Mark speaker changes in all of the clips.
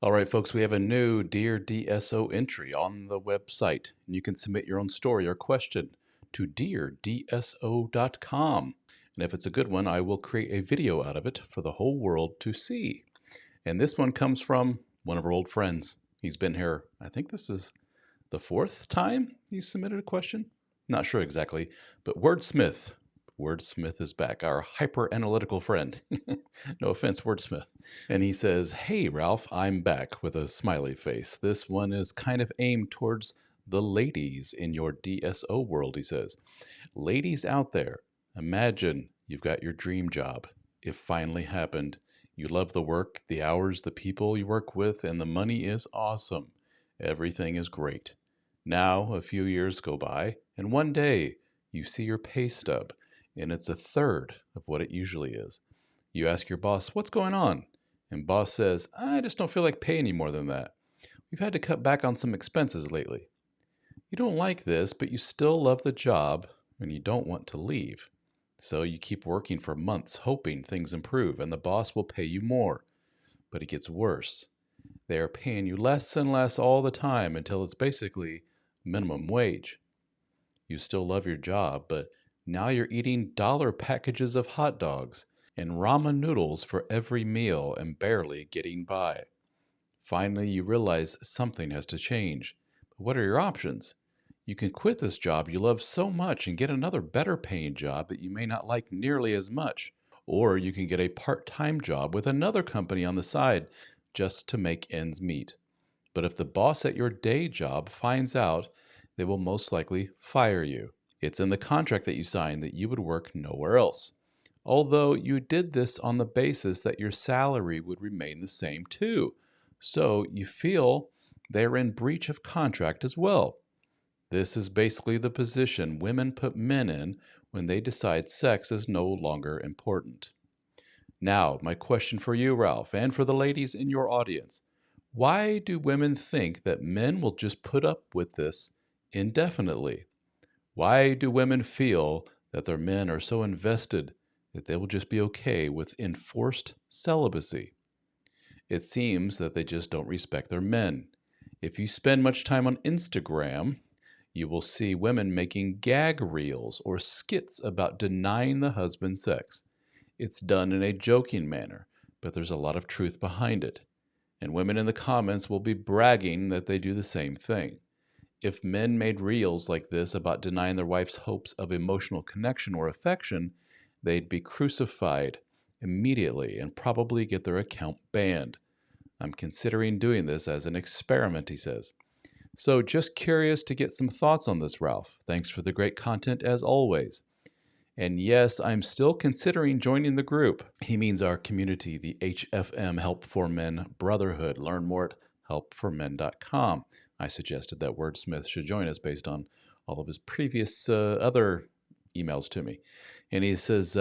Speaker 1: All right, folks, we have a new Dear DSO entry on the website. And you can submit your own story or question to deardso.com. And if it's a good one, I will create a video out of it for the whole world to see. And this one comes from one of our old friends. He's been here, I think this is the fourth time he's submitted a question. Not sure exactly, but Wordsmith. Wordsmith is back, our hyper analytical friend. No offense, Wordsmith. And he says, "Hey, Ralph, I'm back," with a smiley face. This one is kind of aimed towards the ladies in your DSO world, he says. Ladies out there, imagine you've got your dream job. It finally happened. You love the work, the hours, the people you work with, and the money is awesome. Everything is great. Now, a few years go by, and one day you see your pay stub, and it's a third of what it usually is. You ask your boss, "What's going on?" And boss says, "I just don't feel like paying you more than that. We've had to cut back on some expenses lately." You don't like this, but you still love the job and you don't want to leave. So you keep working for months, hoping things improve and the boss will pay you more. But it gets worse. They are paying you less and less all the time until it's basically minimum wage. You still love your job, but now you're eating dollar packages of hot dogs and ramen noodles for every meal and barely getting by. Finally, you realize something has to change. But what are your options? You can quit this job you love so much and get another better paying job that you may not like nearly as much. Or you can get a part time job with another company on the side just to make ends meet. But if the boss at your day job finds out, they will most likely fire you. It's in the contract that you signed that you would work nowhere else. Although you did this on the basis that your salary would remain the same too. So you feel they're in breach of contract as well. This is basically the position women put men in when they decide sex is no longer important. Now, my question for you, Ralph, and for the ladies in your audience: why do women think that men will just put up with this indefinitely? Why do women feel that their men are so invested that they will just be okay with enforced celibacy? It seems that they just don't respect their men. If you spend much time on Instagram, you will see women making gag reels or skits about denying the husband sex. It's done in a joking manner, but there's a lot of truth behind it. And women in the comments will be bragging that they do the same thing. If men made reels like this about denying their wife's hopes of emotional connection or affection, they'd be crucified immediately and probably get their account banned. I'm considering doing this as an experiment, he says. So just curious to get some thoughts on this, Ralph. Thanks for the great content as always. And yes, I'm still considering joining the group. He means our community, the HFM Help for Men Brotherhood. Learn more at helpformen.com. I suggested that Wordsmith should join us based on all of his previous other emails to me. And he says,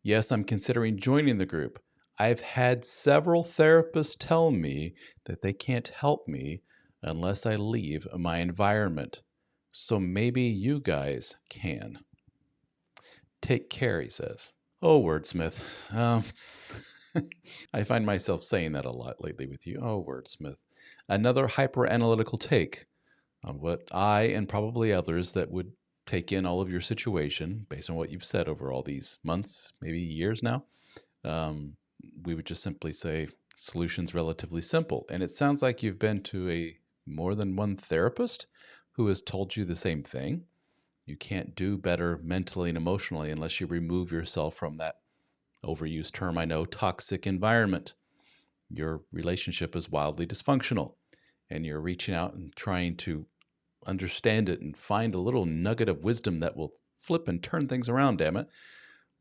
Speaker 1: yes, I'm considering joining the group. I've had several therapists tell me that they can't help me unless I leave my environment. So maybe you guys can. Take care, he says. Oh, Wordsmith. I find myself saying that a lot lately with you. Oh, Wordsmith. Another hyper analytical take on what I and probably others that would take in all of your situation based on what you've said over all these months, maybe years now. We would just simply say solution's relatively simple. And it sounds like you've been to a more than one therapist who has told you the same thing. You can't do better mentally and emotionally unless you remove yourself from that overused term, I know, toxic environment. Your relationship is wildly dysfunctional, and you're reaching out and trying to understand it and find a little nugget of wisdom that will flip and turn things around, damn it,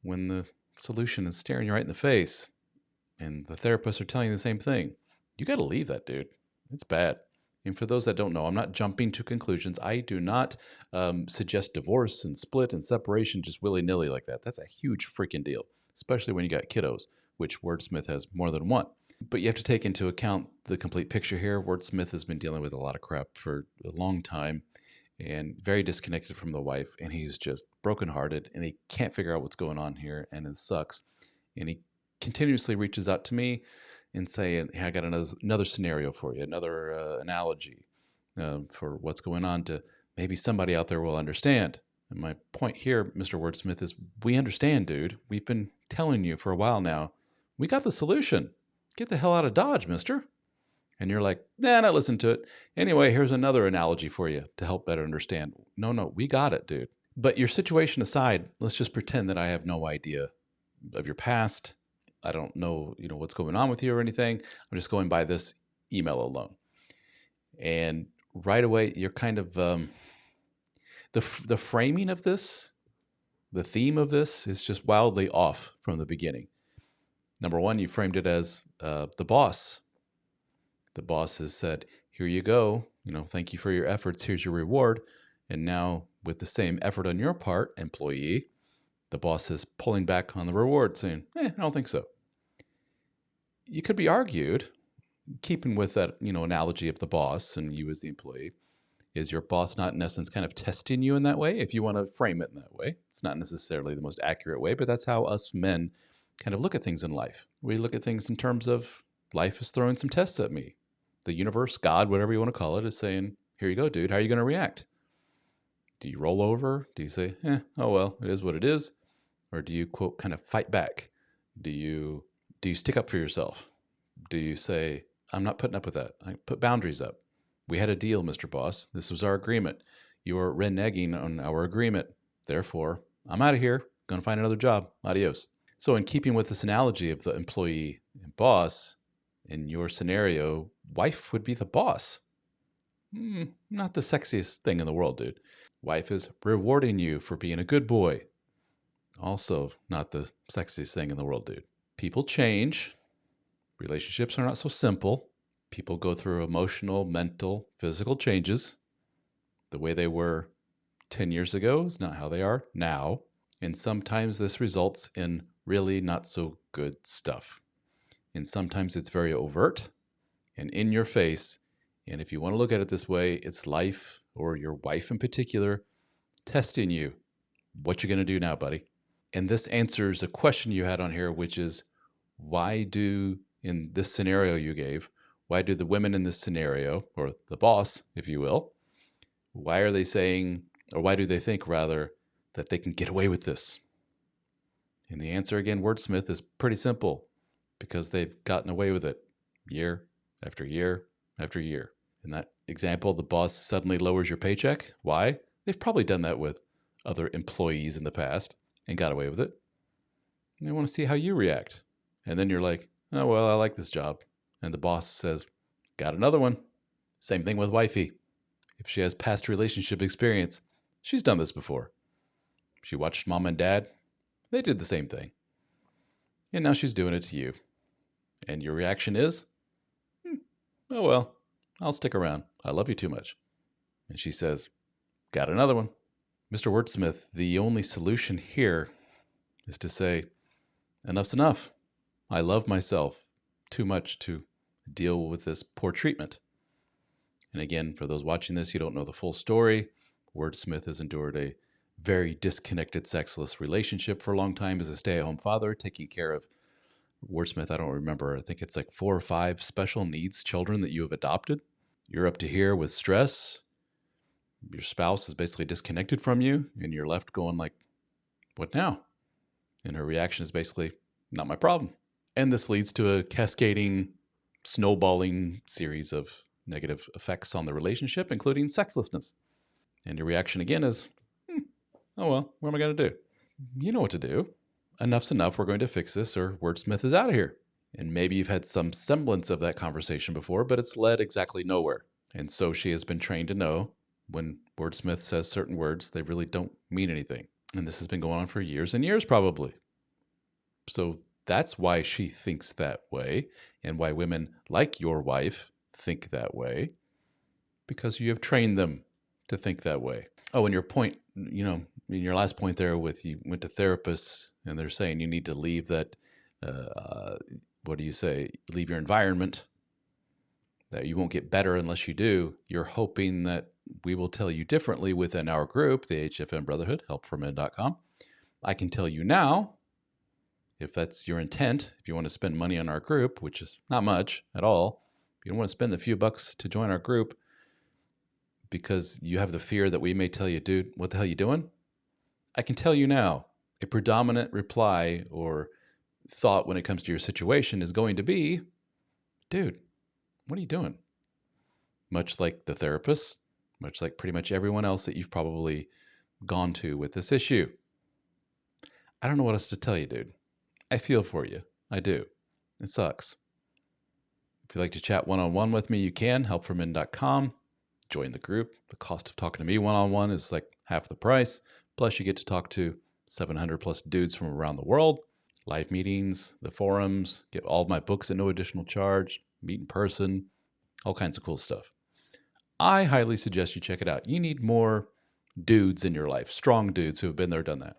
Speaker 1: when the solution is staring you right in the face and the therapists are telling you the same thing. You got to leave that, dude. It's bad. And for those that don't know, I'm not jumping to conclusions. I do not suggest divorce and split and separation just willy-nilly like that. That's a huge freaking deal, especially when you got kiddos, which Wordsmith has more than one. But you have to take into account the complete picture here. Wordsmith has been dealing with a lot of crap for a long time and very disconnected from the wife. And he's just brokenhearted and he can't figure out what's going on here. And it sucks. And he continuously reaches out to me and say, hey, I got another scenario for you, another analogy for what's going on to maybe somebody out there will understand. And my point here, Mr. Wordsmith, is we understand, dude. We've been telling you for a while now. We got the solution. Get the hell out of Dodge, mister. And you're like, nah, not listen to it. Anyway, here's another analogy for you to help better understand. No, we got it, dude. But your situation aside, let's just pretend that I have no idea of your past. I don't know, what's going on with you or anything. I'm just going by this email alone. And right away, you're kind of the framing of this, the theme of this is just wildly off from the beginning. Number one, you framed it as the boss. The boss has said, here you go. Thank you for your efforts. Here's your reward. And now with the same effort on your part, employee, the boss is pulling back on the reward saying, I don't think so. You could be argued, keeping with that, analogy of the boss and you as the employee, is your boss not in essence kind of testing you in that way? If you want to frame it in that way, it's not necessarily the most accurate way, but that's how us men kind of look at things in life. We look at things in terms of life is throwing some tests at me. The universe, God, whatever you want to call it, is saying, here you go, dude. How are you going to react? Do you roll over? Do you say, oh, well, it is what it is? Or do you, quote, kind of fight back? Do you stick up for yourself? Do you say, I'm not putting up with that. I put boundaries up. We had a deal, Mr. Boss. This was our agreement. You are reneging on our agreement. Therefore, I'm out of here. Going to find another job. Adios. So in keeping with this analogy of the employee and boss, in your scenario, wife would be the boss. Not the sexiest thing in the world, dude. Wife is rewarding you for being a good boy. Also, not the sexiest thing in the world, dude. People change. Relationships are not so simple. People go through emotional, mental, physical changes. The way they were 10 years ago is not how they are now. And sometimes this results in really not so good stuff. And sometimes it's very overt and in your face. And if you want to look at it this way, it's life, or your wife in particular, testing you. What you going to do now, buddy? And this answers a question you had on here, which is, in this scenario you gave, why do the women in this scenario, or the boss, if you will, why are they saying, or why do they think, rather, that they can get away with this? And the answer, again, Wordsmith, is pretty simple. Because they've gotten away with it year after year after year. In that example, the boss suddenly lowers your paycheck. Why? They've probably done that with other employees in the past and got away with it. And they want to see how you react. And then you're like, oh, well, I like this job. And the boss says, got another one. Same thing with wifey. If she has past relationship experience, she's done this before. She watched mom and dad. They did the same thing. And now she's doing it to you. And your reaction is, oh, well, I'll stick around. I love you too much. And she says, got another one. Mr. Wordsmith, the only solution here is to say, enough's enough. I love myself too much to deal with this poor treatment. And again, for those watching this, you don't know the full story. Wordsmith has endured a very disconnected, sexless relationship for a long time as a stay-at-home father, taking care of Wordsmith, I don't remember, I think it's like 4 or 5 special needs children that you have adopted. You're up to here with stress. Your spouse is basically disconnected from you, and you're left going like, what now? And her reaction is basically, not my problem. And this leads to a cascading, snowballing series of negative effects on the relationship, including sexlessness. And your reaction again is, oh well, what am I going to do? You know what to do. Enough's enough, we're going to fix this, or Wordsmith is out of here. And maybe you've had some semblance of that conversation before, but it's led exactly nowhere. And so she has been trained to know when Wordsmith says certain words, they really don't mean anything. And this has been going on for years and years, probably. So that's why she thinks that way, and why women like your wife think that way, because you have trained them to think that way. Oh, and your point, in your last point there with you went to therapists and they're saying you need to leave that, leave your environment, that you won't get better unless you do. You're hoping that we will tell you differently within our group, the HFM Brotherhood, helpformen.com. I can tell you now, If that's your intent, if you want to spend money on our group, which is not much at all, you don't want to spend the few bucks to join our group because you have the fear that we may tell you, dude, what the hell you doing? I can tell you now, a predominant reply or thought when it comes to your situation is going to be, dude, what are you doing? Much like the therapist, much like pretty much everyone else that you've probably gone to with this issue. I don't know what else to tell you, dude. I feel for you. I do. It sucks. If you'd like to chat one-on-one with me, you can, helpformen.com. Join the group. The cost of talking to me one-on-one is like half the price. Plus, you get to talk to 700 plus dudes from around the world. Live meetings, the forums, get all of my books at no additional charge, meet in person, all kinds of cool stuff. I highly suggest you check it out. You need more dudes in your life, strong dudes who have been there, done that.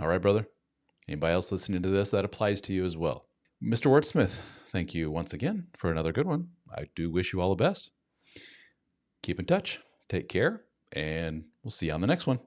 Speaker 1: All right, brother? Anybody else listening to this, that applies to you as well. Mr. Wordsmith, thank you once again for another good one. I do wish you all the best. Keep in touch, take care, and we'll see you on the next one.